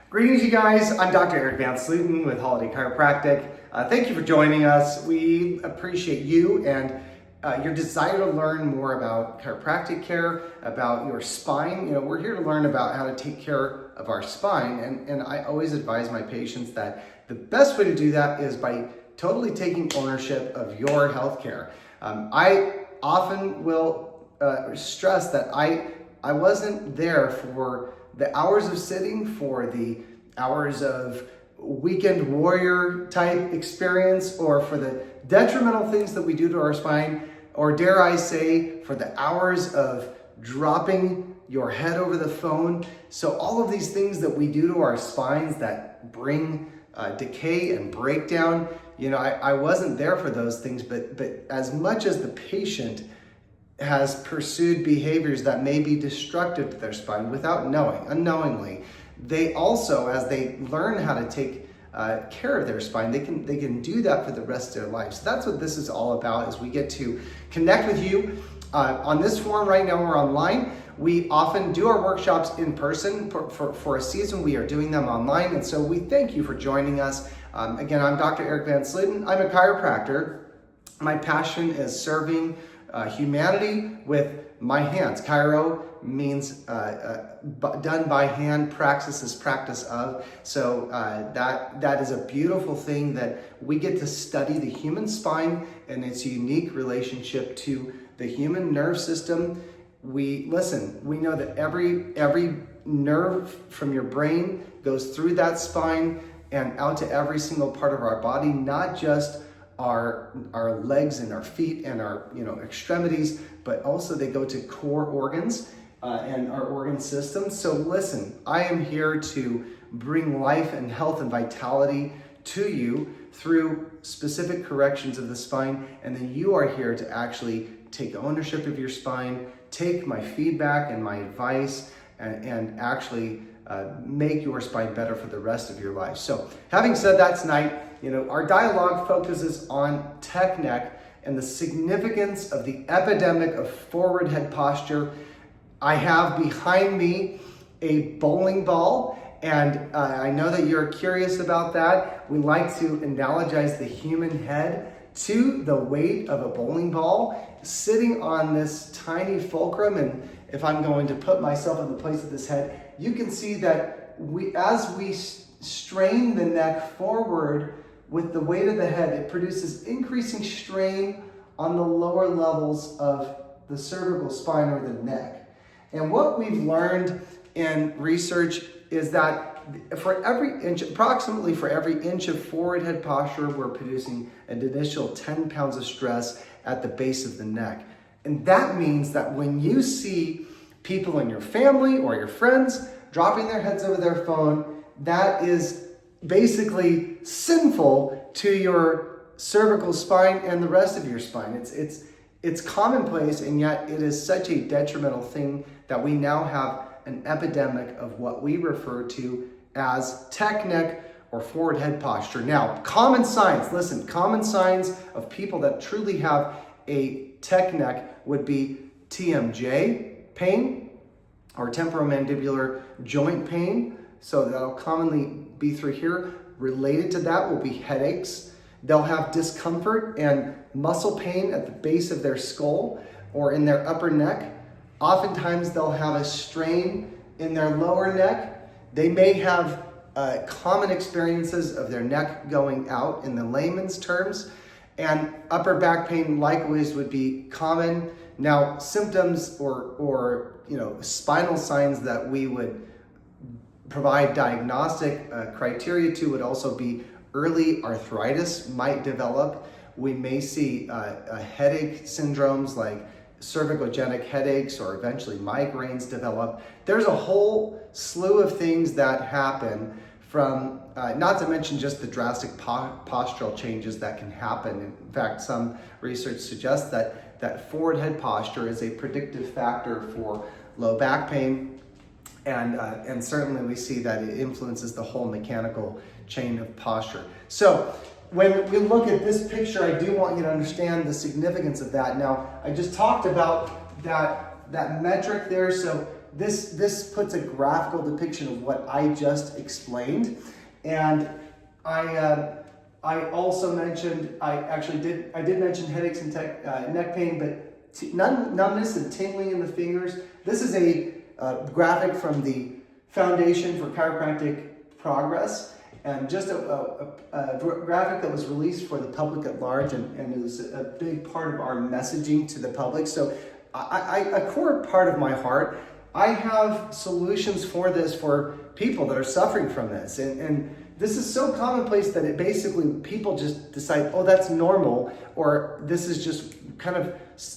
Greetings, you guys. I'm Dr. Eric Van Sluten with Holladay Chiropractic. Thank you for joining us. We appreciate you and your desire to learn more about chiropractic care, about your spine. We're here to learn about how to take care of our spine, and I always advise my patients that the best way to do that is by totally taking ownership of your health care. I often will stress that I wasn't there for the hours of sitting, for the hours of weekend warrior type experience, or for the detrimental things that we do to our spine, or dare I say, for the hours of dropping your head over the phone. So all of these things that we do to our spines that bring decay and breakdown, I wasn't there for those things, but as much as the patient has pursued behaviors that may be destructive to their spine without knowing, unknowingly, they also, as they learn how to take care of their spine, they can do that for the rest of their life. So that's what this is all about, is we get to connect with you on this forum. Right now we're online. We often do our workshops in person. For a season, we are doing them online, and so we thank you for joining us. Again, I'm Dr. Eric Van Sluten. I'm a chiropractor. My passion is serving humanity with my hands. Chiro means done by hand, praxis is practice of. So that is a beautiful thing, that we get to study the human spine and its unique relationship to the human nerve system. We know that every nerve from your brain goes through that spine and out to every single part of our body, not just our legs and our feet and our extremities, but also they go to core organs and our organ system. So listen, I am here to bring life and health and vitality to you through specific corrections of the spine, and then you are here to actually take ownership of your spine, take my feedback and my advice, and actually make your spine better for the rest of your life. So having said that, tonight, our dialogue focuses on tech neck and the significance of the epidemic of forward head posture. I have behind me a bowling ball, and I know that you're curious about that. We like to analogize the human head to the weight of a bowling ball sitting on this tiny fulcrum. And if I'm going to put myself in the place of this head, you can see that as we strain the neck forward with the weight of the head, it produces increasing strain on the lower levels of the cervical spine or the neck. And what we've learned in research is that approximately for every inch of forward head posture, we're producing an additional 10 pounds of stress at the base of the neck. And that means that when you see people in your family or your friends dropping their heads over their phone, that is basically sinful to your cervical spine and the rest of your spine. It's commonplace, and yet it is such a detrimental thing that we now have an epidemic of what we refer to as tech neck or forward head posture. Now, common signs of people that truly have a tech neck would be TMJ pain or temporomandibular joint pain. So that'll commonly be through here. Related to that will be headaches. They'll have discomfort and muscle pain at the base of their skull or in their upper neck. Oftentimes they'll have a strain in their lower neck. They may have common experiences of their neck going out in the layman's terms, and upper back pain likewise would be common. Now, symptoms or spinal signs that we would provide diagnostic criteria to would also be early arthritis might develop. We may see headache syndromes like cervicogenic headaches or eventually migraines develop. There's a whole slew of things that happen from, not to mention just the drastic postural changes that can happen. In fact, some research suggests that forward head posture is a predictive factor for low back pain, and certainly we see that it influences the whole mechanical chain of posture. So when we look at this picture, I do want you to understand the significance of that. Now, I just talked about that metric there. So this puts a graphical depiction of what I just explained. And I also mentioned, I did mention headaches and neck pain, but numbness and tingling in the fingers. This is a graphic from the Foundation for Chiropractic Progress, and just a graphic that was released for the public at large, and it was a big part of our messaging to the public. So a core part of my heart, I have solutions for this for people that are suffering from this. And this is so commonplace that it basically, people just decide, oh, that's normal, or this is just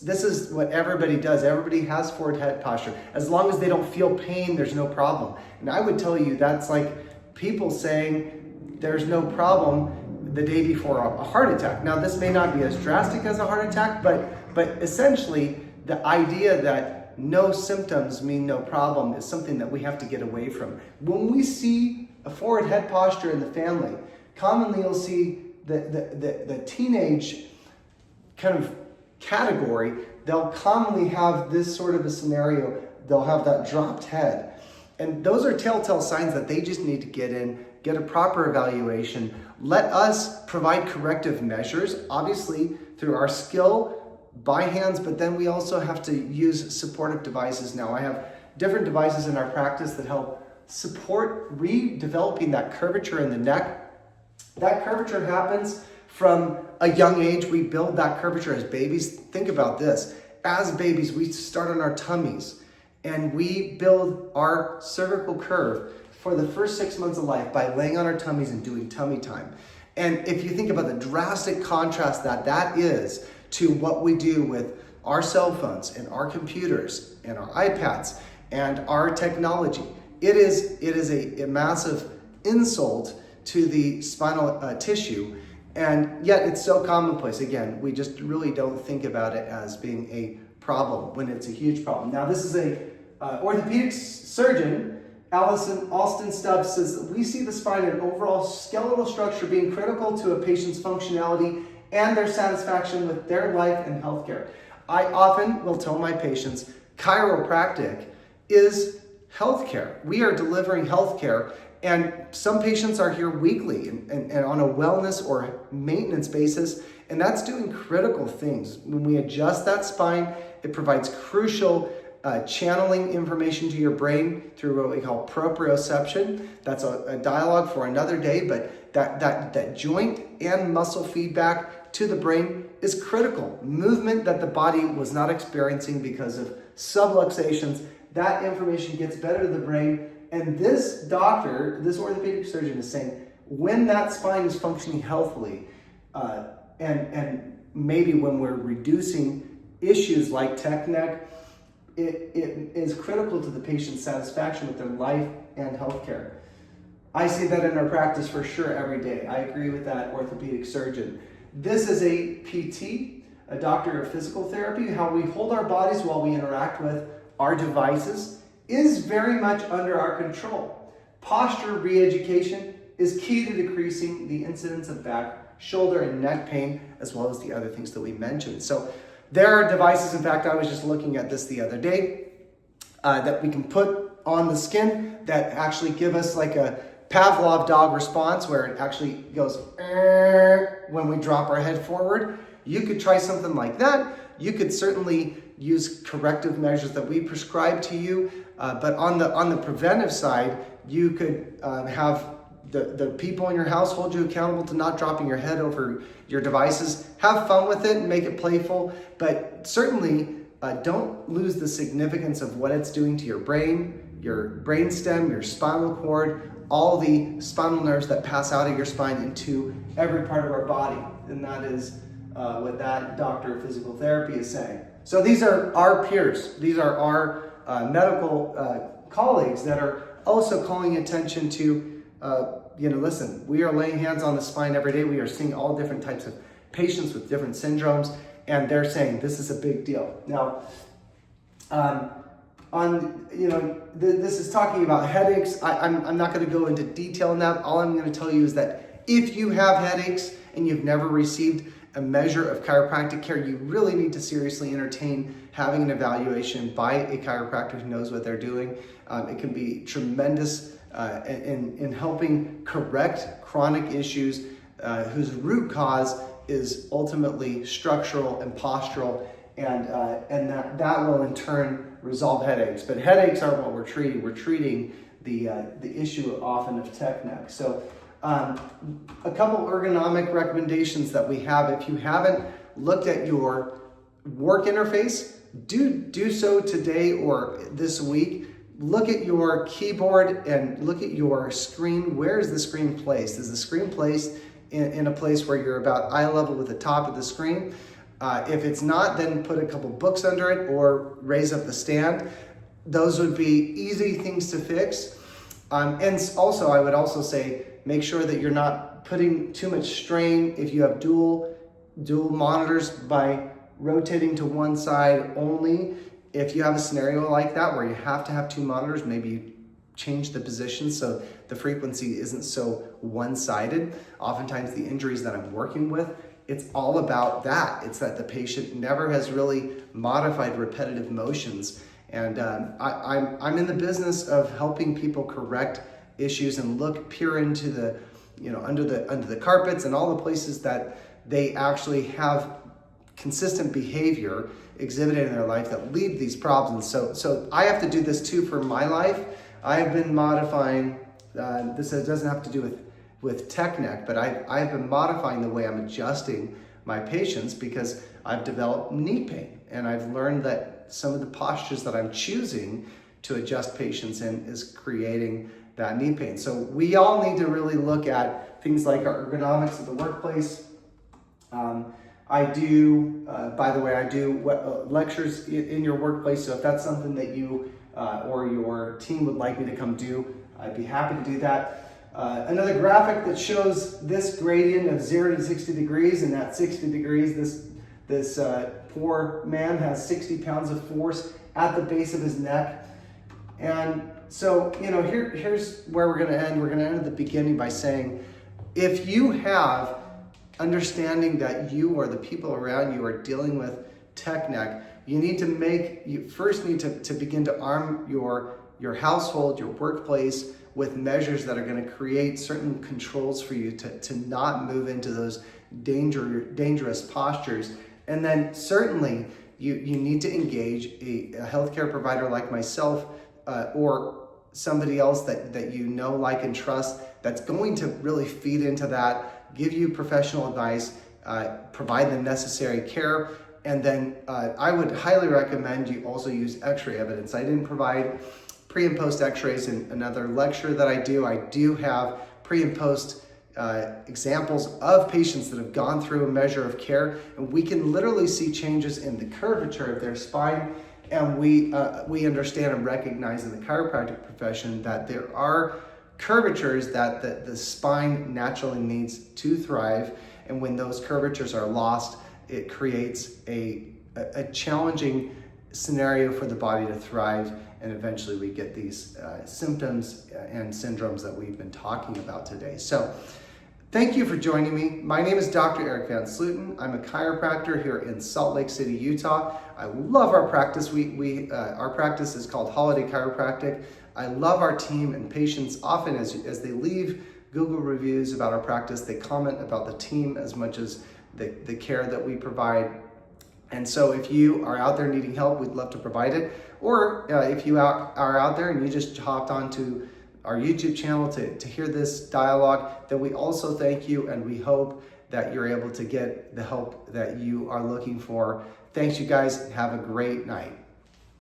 this is what everybody does. Everybody has forward head posture. As long as they don't feel pain, there's no problem. And I would tell you that's like people saying there's no problem the day before a heart attack. Now, this may not be as drastic as a heart attack, but essentially the idea that no symptoms mean no problem is something that we have to get away from. When we see a forward head posture in the family, commonly you'll see the teenage kind of category, they'll commonly have this sort of a scenario. They'll have that dropped head. And those are telltale signs that they just need to get in, get a proper evaluation. Let us provide corrective measures, obviously through our skill by hands, but then we also have to use supportive devices now. I have different devices in our practice that help support redeveloping that curvature in the neck. That curvature happens from a young age. We build that curvature as babies. Think about this. As babies, we start on our tummies and we build our cervical curve for the first 6 months of life by laying on our tummies and doing tummy time. And if you think about the drastic contrast that is to what we do with our cell phones and our computers and our iPads and our technology, it is a massive insult to the spinal tissue. And yet it's so commonplace. Again, we just really don't think about it as being a problem when it's a huge problem. Now, this is a orthopedic surgeon, Alston Stubbs, says that we see the spine and overall skeletal structure being critical to a patient's functionality and their satisfaction with their life and healthcare. I often will tell my patients, chiropractic is healthcare. We are delivering healthcare. And some patients are here weekly and on a wellness or maintenance basis, and that's doing critical things. When we adjust that spine, it provides crucial channeling information to your brain through what we call proprioception. That's a dialogue for another day, but that joint and muscle feedback to the brain is critical. Movement that the body was not experiencing because of subluxations, that information gets better to the brain. And this doctor, this orthopedic surgeon is saying, when that spine is functioning healthily, and maybe when we're reducing issues like tech neck, it is critical to the patient's satisfaction with their life and healthcare. I see that in our practice for sure every day. I agree with that orthopedic surgeon. This is a PT, a doctor of physical therapy. How we hold our bodies while we interact with our devices is very much under our control. Posture re-education is key to decreasing the incidence of back, shoulder, and neck pain, as well as the other things that we mentioned. So there are devices, in fact, I was just looking at this the other day, that we can put on the skin that actually give us like a Pavlov dog response where it actually goes when we drop our head forward. You could try something like that. You could certainly use corrective measures that we prescribe to you, but on the preventive side, you could have the people in your house hold you accountable to not dropping your head over your devices. Have fun with it and make it playful, but certainly don't lose the significance of what it's doing to your brain, your brainstem, your spinal cord, all the spinal nerves that pass out of your spine into every part of our body. And that is what that doctor of physical therapy is saying. So these are our peers. These are our medical colleagues that are also calling attention to, listen, we are laying hands on the spine every day. We are seeing all different types of patients with different syndromes, and they're saying this is a big deal. Now, this is talking about headaches. I'm not going to go into detail on that. All I'm going to tell you is that if you have headaches and you've never received a measure of chiropractic care, you really need to seriously entertain having an evaluation by a chiropractor who knows what they're doing. It can be tremendous in helping correct chronic issues whose root cause is ultimately structural and postural, and that will in turn resolve headaches. But headaches aren't what we're treating. We're treating the issue often of tech neck. So a couple ergonomic recommendations that we have. If you haven't looked at your work interface, do so today or this week. Look at your keyboard and look at your screen. Where is the screen placed? Is the screen placed in a place where you're about eye level with the top of the screen? If it's not, then put a couple books under it or raise up the stand. Those would be easy things to fix. And also, I would also say, make sure that you're not putting too much strain if you have dual monitors by rotating to one side only. If you have a scenario like that where you have to have two monitors, maybe you change the position so the frequency isn't so one-sided. Oftentimes the injuries that I'm working with, it's all about that. It's that the patient never has really modified repetitive motions. And I'm in the business of helping people correct issues and peer into the, under the carpets and all the places that they actually have consistent behavior exhibited in their life that lead these problems. So I have to do this too for my life. I have been modifying, this doesn't have to do with tech neck, but I've been modifying the way I'm adjusting my patients because I've developed knee pain, and I've learned that some of the postures that I'm choosing to adjust patients in is creating that knee pain. So we all need to really look at things like our ergonomics of the workplace. I do lectures in your workplace, so if that's something that you or your team would like me to come do, I'd be happy to do that. Another graphic that shows this gradient of 0 to 60 degrees, and at 60 degrees, this poor man has 60 pounds of force at the base of his neck. And so, here's where we're going to end. We're going to end at the beginning by saying, if you have understanding that you or the people around you are dealing with tech neck, you first need to begin to arm your household, your workplace with measures that are going to create certain controls for you to not move into those dangerous postures. And then certainly you need to engage a healthcare provider like myself or somebody else that you know, like, and trust that's going to really feed into that, give you professional advice, provide the necessary care. And then I would highly recommend you also use x-ray evidence. I didn't provide pre and post x-rays in another lecture that I do. I do have pre and post examples of patients that have gone through a measure of care, and we can literally see changes in the curvature of their spine. And we understand and recognize in the chiropractic profession that there are curvatures that the spine naturally needs to thrive, and when those curvatures are lost, it creates a challenging scenario for the body to thrive, and eventually we get these symptoms and syndromes that we've been talking about today. So thank you for joining me. My name is Dr. Eric Van Sluten. I'm a chiropractor here in Salt Lake City, Utah. I love our practice. Our practice is called Holladay Chiropractic. I love our team and patients. Often as they leave Google reviews about our practice, they comment about the team as much as the care that we provide. And so if you are out there needing help, we'd love to provide it. Or if you are out there and you just hopped onto our YouTube channel to hear this dialogue, then we also thank you, and we hope that you're able to get the help that you are looking for. Thanks, you guys. Have a great night.